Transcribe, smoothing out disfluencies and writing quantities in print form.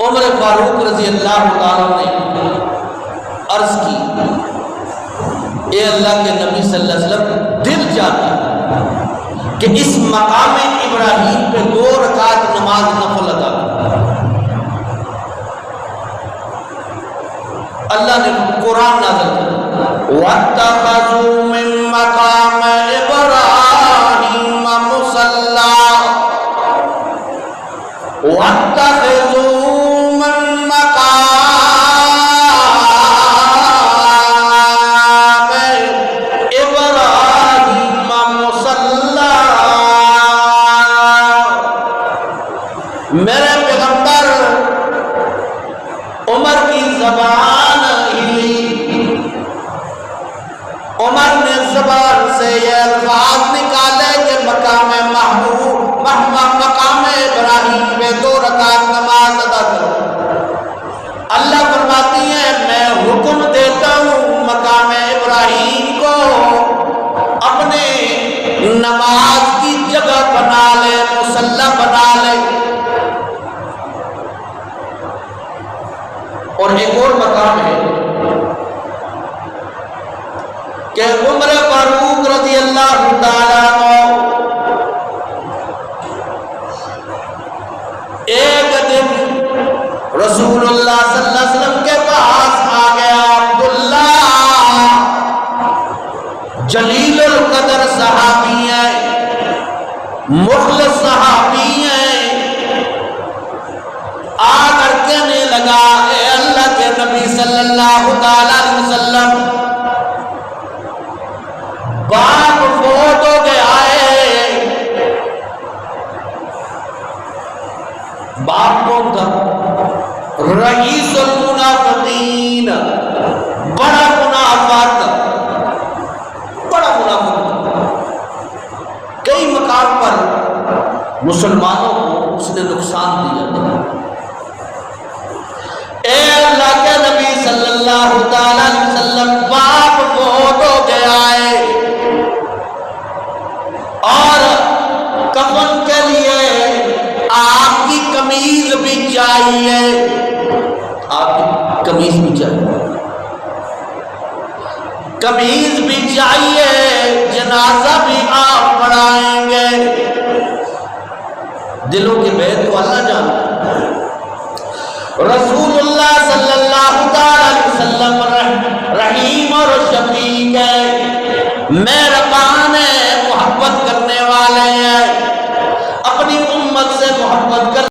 عمر فاروق رضی اللہ تعالیٰ نے عرض کی، اے اللہ کے نبی صلی اللہ علیہ وسلم، دل چاہتا کہ اس مقام ابراہیم پہ 2 رکعت نماز نفل ادا کریں۔ اللہ نے قرآن نازل کیا، وَاتَّخَذُوا مِن مَّقَامِ إِبْرَاهِيمَ مُصَلًّى وَاتَّخَذُوا مِن مَّقَامِ إِبْرَاهِيمَ مُصَلًّى۔ میرے پیغمبر عمر کی زبان ہلی، عمر نے زبان سے یہ الفاظ نکالے کہ مقام محبوب مقام ابراہیم پہ 2 رکعت نماز ادا کرو۔ اللہ فرماتی ہے میں حکم دیتا ہوں مقام ابراہیم کو اپنے نماز کی جگہ بنا لے، مصلی بنا لے۔ اور ایک اور مقام ہے کہ عمر فاروق رضی اللہ تعالیٰ عنہ ایک دن رسول اللہ صلی اللہ علیہ وسلم کے پاس آ گیا۔ عبداللہ جلیل القدر صحابی ہے، مخلص صحابی ہے، آ کر کہنے لگا، اے اللہ کے نبی صلی اللہ علیہ وسلم، باپ فوت ہو گیا ہے۔ باپ کون تھا؟ رئیس المنافقین، بڑا منافق، کئی مقام پر مسلمانوں کو اس نے نقصان دیا تھا۔ اے اللہ کے نبی صلی اللہ علیہ وسلم، باپ فوت ہو گیا ہے اور کفن کے لیے آپ کی قمیض بھی چاہیے، آپ کی قمیض بھی چاہیے، قمیض بھی چاہیے، جنازہ بھی آپ پڑھائیں گے۔ دلوں کی بات تو اللہ جانتا ہے۔ رسول اللہ صلی اللہ علیہ وسلم رحیم اور شفیق ہے، مہربان ہے، محبت کرتا